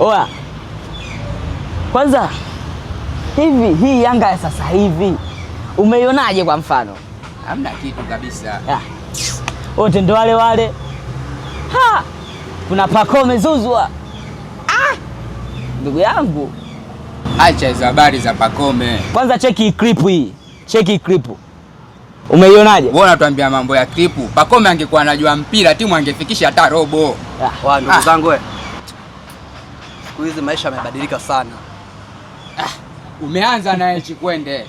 Oa. Kwanza hivi hii Yanga ya sasa hivi umeionaje kwa mfano? Hamna kitu kabisa. Wote ndo wale wale. Kuna Pacome Zouzoua. Ndugu yangu. Acha hizo habari za Pacome. Kwanza cheki clip hii. Cheki clip. Umeionaje? Wewe unatuambia mambo ya clip. Pacome angekuwa anajua mpira timu angefikisha hata robo. Ndugu zangu wewe. Siku hizi maisha yamebadilika sana. Umeanza naye Chikwende.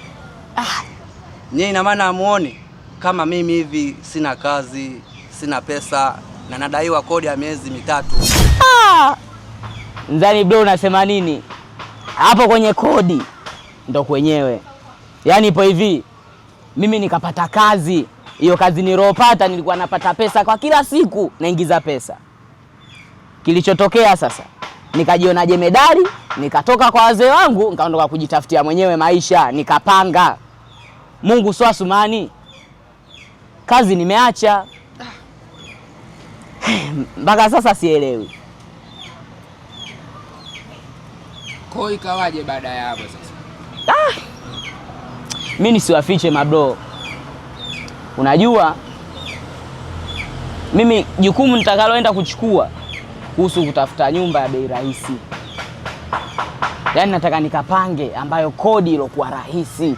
Nyie ina maana amuone kama mimi hivi sina kazi, sina pesa na nadaiwa kodi ya miezi 3. Nzani bro unasema nini? Hapo kwenye kodi ndo kwenyewe. Yaani ipo hivi. Mimi nikapata kazi. Hiyo kazi niliyopata nilikuwa napata pesa kwa kila siku, naingiza pesa. Kilichotokea sasa, nikajiona jemedari, nikatoka kwa wazee wangu, nikaondoka kujitafutia mwenyewe maisha, nikapanga. Mungu sio Asumani. Kazi nimeacha. Mpaka sasa sielewi. Kwa ikawaje baada ya hapo sasa? Mimi nisiwafiche mabro. Unajua mimi jukumu nitakaloenda kuchukua kuhusu kutafuta nyumba ya bei rahisi. Yaani nataka nikapange ambayo kodi ilokuwa rahisi.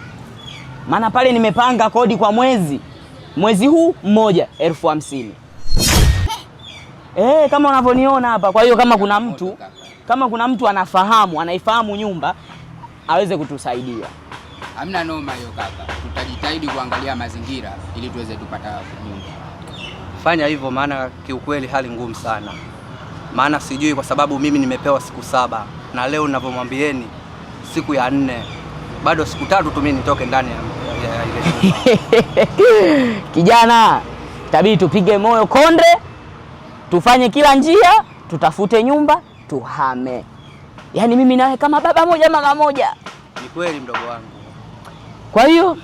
Maana pale nimepanga kodi kwa mwezi. Mwezi huu mmoja 50,000. Kama unavyoniona hapa. Kwa hiyo kama kuna mtu anaifahamu nyumba aweze kutusaidia. Hamna noma hiyo kaka. Tutajitahidi kuangalia mazingira ili tuweze tupata nyumba. Fanya hivyo maana kiukweli hali ngumu sana. Maana sijui kwa sababu mimi nimepewa siku 7 na leo ninavyomwambieni siku ya 4. Bado siku 3 tu mimi nitoke ndani ya ile. Kijana, tabii tupige moyo konde. Tufanye kila njia, tutafute nyumba, tuhame. Yaani mimi nawe kama baba moja mama moja. Ni kweli mdogo wangu. Kwa hiyo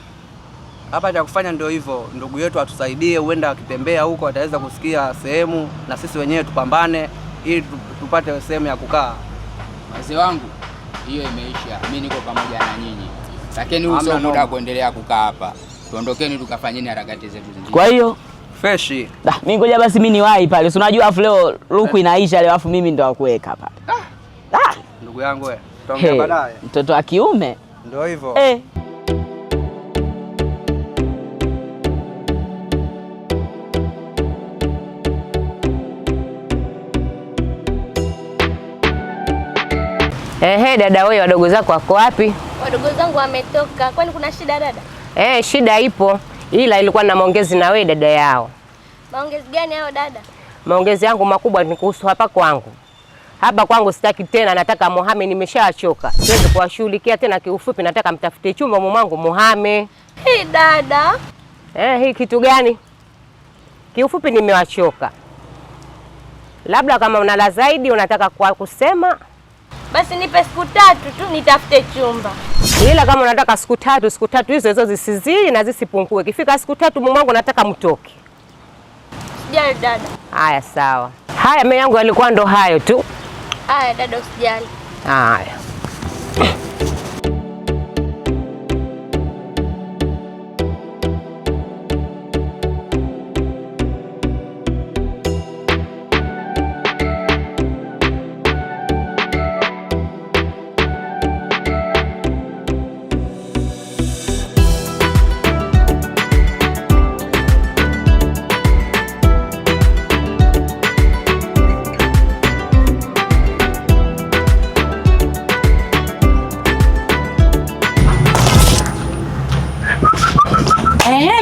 hapa cha kufanya ndio hivyo, ndugu yetu atusaidie, huenda akitembea huko ataweza kusikia sehemu na sisi wenyewe tupambane ili tupate sehemu ya kukaa. Wazee wangu, hiyo imeisha. Mimi niko pamoja na nyinyi. Lakini usio muda kuendelea kukaa hapa. Tuondokeni tukafanyeni harakati zetu zingine. Kwa hiyo freshi. Mimi ngoja basi mimi niwahi pale. Si unajua afu leo luku inaisha leo afu mimi ndo wakuweka pale. Ndugu yangu wewe, tutaongea baadaye. Mtoto wa kiume. Ndio hivyo. Dada wewe, wadogo zako wako wapi? Wadogo zangu wametoka. Kwani kuna shida dada? Shida ipo. Ila ilikuwa na maongezi na wewe dada yao. Maongezi gani hayo dada? Maongezi yangu makubwa ni kuhusu hapa kwangu. Hapa kwangu sitaki tena, nataka muhame, nimeshachoka. Siwezi kuwashughulikia tena, kiufupi nataka mtafute chumba mwanangu muhame. Dada. Hii kitu gani? Kiufupi nimewachoka. Labda kama unala zaidi unataka kwa kusema, basi nipe siku 3 tu nitafute chumba. Ila kama unataka siku 3 hizo zisizidi na zisipungue. Kifika siku 3 mwanangu nataka mtoke. Sijali dada. Haya sawa. Haya mimi yangu yalikuwa ndo hayo tu. Haya dada usijali. Haya.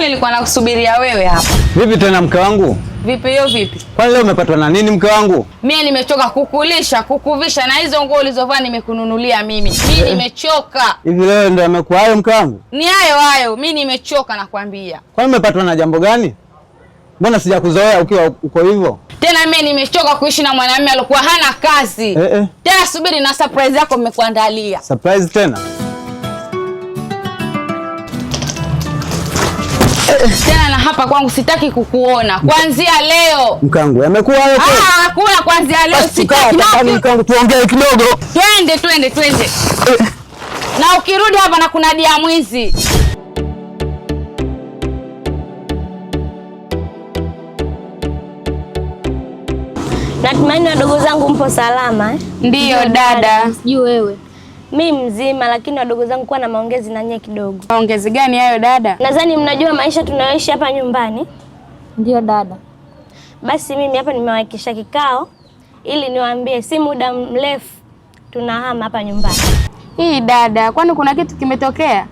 Nilikuwa nakusubiria wewe hapa. Vipi tena mke wangu? Vipi hiyo vipi? Kwani leo umepatwa na nini mke wangu? Mimi nimechoka kukulisha, kukuvisha na hizo nguo ulizovaa nimekununulia mimi. Mimi nimechoka. Hivi leo ndio amekuwa hayo mke wangu? Ni hayo, mimi nimechoka nakwambia. Kwani umepatwa na jambo gani? Mbona sijakuzoea ukiwa uko hivyo? Tena mimi nimechoka kuishi na mwanamume alikuwa hana kazi. Tena subiri na surprise yako nimekuandalia. Surprise tena? Tena na hapa kwangu sitaki kukuona. Kuanzia leo. Mkangu, yamekuwa hayo tu. Hakuna kuanzia leo sitaki. Mkangu, tuongee kidogo. Twende. Na ukirudi hapa na kuna dia mwizi. Natumaini wadogo zangu mpo salama eh? Ndiyo dada. Sijui wewe. Mimi mzima, lakini wadogo zangu kuwa na maongezi na nyie kidogo. Maongezi gani hayo dada? Nadhani mnajua maisha tunayoishi hapa nyumbani. Ndiyo dada. Basi mimi hapa nimewaikisha kikao ili niwaambie si muda mrefu tunahama hapa nyumbani. Hii dada, kwani kuna kitu kimetokea?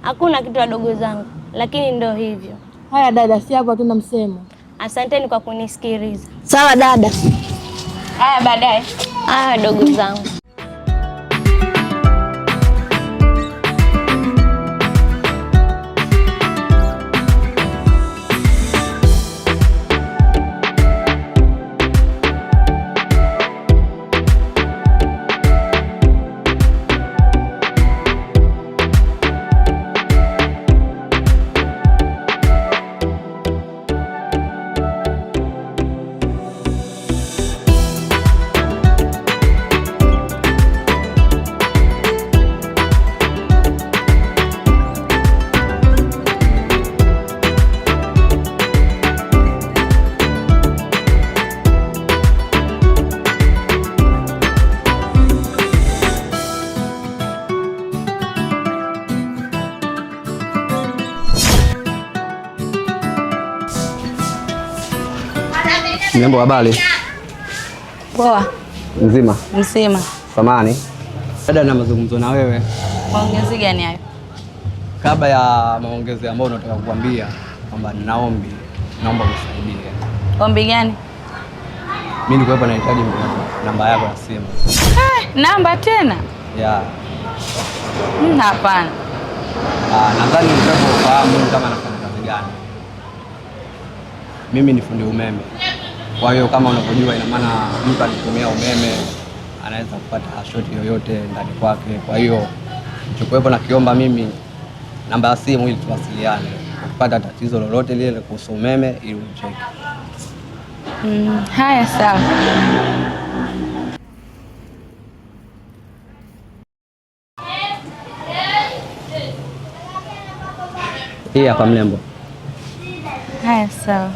Hakuna kitu wadogo zangu, lakini ndio hivyo. Haya dada, si hapo hatuna msemo. Asanteni kwa kunisikiliza. Sawa dada. Haya baadaye. Haya wadogo zangu. Mlembo, habari? Poa. Mzima? Mzima. Samahani. Dada, na mazungumzo na wewe. Maongezi gani hayo? Kabla ya maongezi ambayo nataka kukuambia kwamba naomba unisaidie. Ombi gani? Mimi niko hapa nahitaji namba yako ya simu. Namba tena? Yeah. Hapana. Nadhani ufahamu kama nafanya kazi gani. Mimi ni fundi umeme. Kwa hiyo kama unavyojua, ina maana mtu akitumia umeme anaweza kupata shoti yoyote ndani kwake. Kwa hiyo nichokuwepo na kiomba mimi namba ya simu ili tuwasiliane. Ukipata tatizo lolote lile kuhusu umeme ili unicheki. Haya sawa. Hii hapa mlembo. Haya sawa.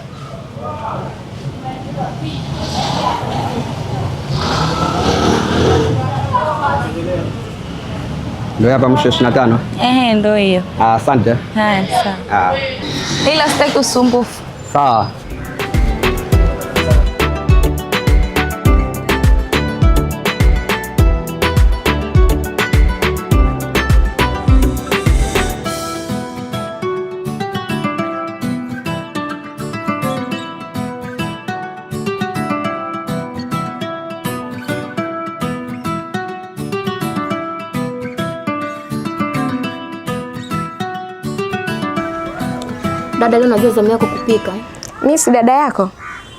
Ndio hapa mwisho 25. Ndio hiyo. Asante. Haya sawa. Ila sitaki usumbufu. Sawa. Dada, leo najua zamu yako kupika. Mimi si dada yako?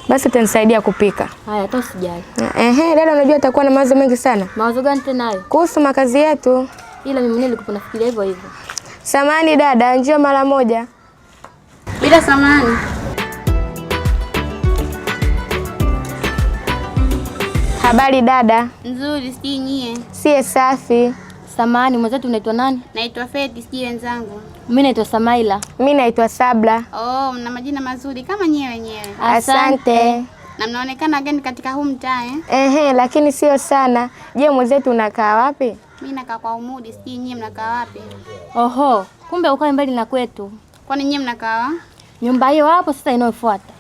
Basi utanisaidia kupika. Haya, hata usijali. Dada, unajua atakuwa na mawazo mengi sana. Mawazo gani tena hayo? Kuhusu makazi yetu. Ila mimi mwenyewe nilikuwa nafikiria hivyo hivyo. Samahani dada, njoo mara moja. Bila samahani. Habari dada? Nzuri, si nyie? Sie safi. Samahani, mwenzetu unaitwa nani? Naitwa Feti, si wenzangu. Mimi naitwa Samaila. Mimi naitwa Sabla. Oh, mna majina mazuri kama nyewe wenyewe. Asante. Na mnaonekana gani katika huu mtaa eh? Lakini sio sana. Je, mwenzetu unakaa wapi? Mimi nakaa kwa Umudi, si nyie mnakaa wapi? Oho, kumbe ukae mbali na kwetu. Kwani nyie mnakaa nyumba hiyo hapo sasa inayofuata?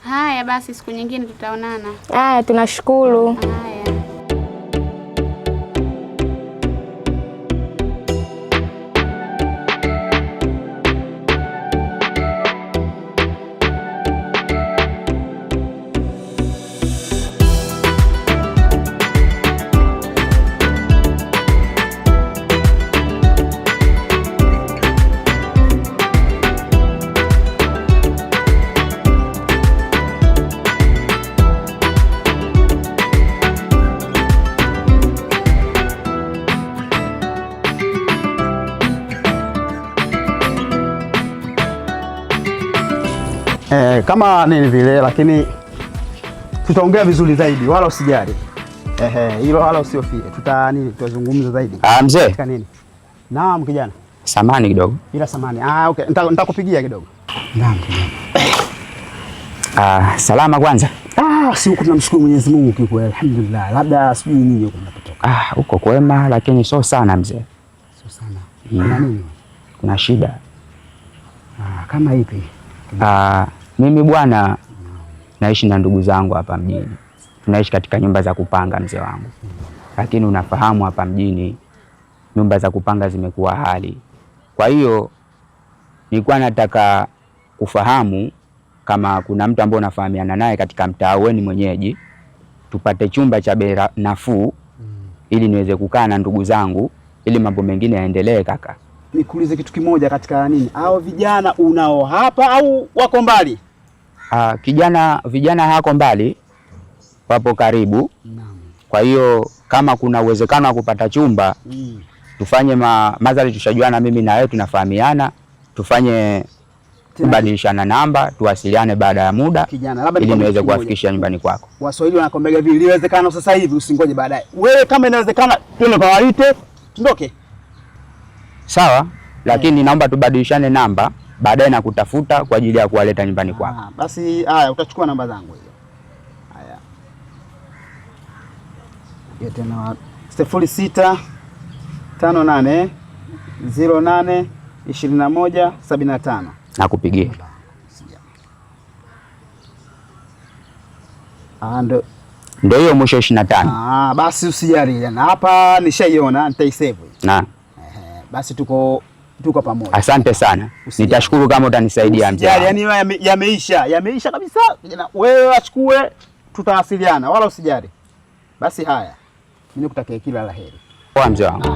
Haya basi, siku nyingine tutaonana. Haya, tunashukuru. Haya. Kama nini vile, lakini tutaongea vizuri zaidi, wala usijali. Hilo wala usiofie. Tutazungumza zaidi. Mzee. Katika nini? Naam kijana. Samani kidogo. Bila samani. Okay. Nitakupigia kidogo. Naam kijana. Salama kwanza. Si huko tunamshukuru Mwenyezi Mungu kikweli. Alhamdulillah. Labda sijui nini huko mnapotoka. Huko kwema lakini sio sana mzee. Sio sana. Kuna nini? Kuna shida. Kama ipi? Mimi bwana naishi na ndugu zangu hapa mjini. Tunaishi katika nyumba za kupanga mzee wangu. Lakini unafahamu hapa mjini nyumba za kupanga zimekuwa hali. Kwa hiyo nilikuwa nataka kufahamu kama kuna mtu ambaye unafahamiana naye katika mtaa wenu mwenyeji, tupate chumba cha bei nafuu ili niweze kukaa na ndugu zangu ili mambo mengine yaendelee kaka. Nikuulize kitu kimoja katika nini? Hao vijana unao hapa au wako mbali? Vijana hawako mbali, wapo karibu. Kwa hiyo kama kuna uwezekano wa kupata chumba tufanye madhali tushajuana, mimi na wewe tunafahamiana, tufanye kubadilishana namba, tuwasiliane baada ya muda ili niweze kuwafikisha nyumbani kwako. Waswahili wanakwambia hivi, liwezekana sasa hivi usingoje baadaye. Wewe kama inawezekana twende kwa waite, tundoke. Sawa, lakini naomba tubadilishane namba baadaye na kutafuta kwa ajili ya kuwaleta nyumbani kwako. Basi haya, utachukua namba zangu hizo. Haya. Yote na 0658082175. Nakupigia. Ndio hiyo mwisho 25. Basi usijali. Na hapa nishaiona, nitaisave. Basi tuko pamoja. Asante sana. Nitashukuru kama utanisaidia mzee. Yani yameisha kabisa. Wewe achukue, tutawasiliana wala usijali. Basi haya. Mimi nikutakia kila laheri. Poa mzee wangu.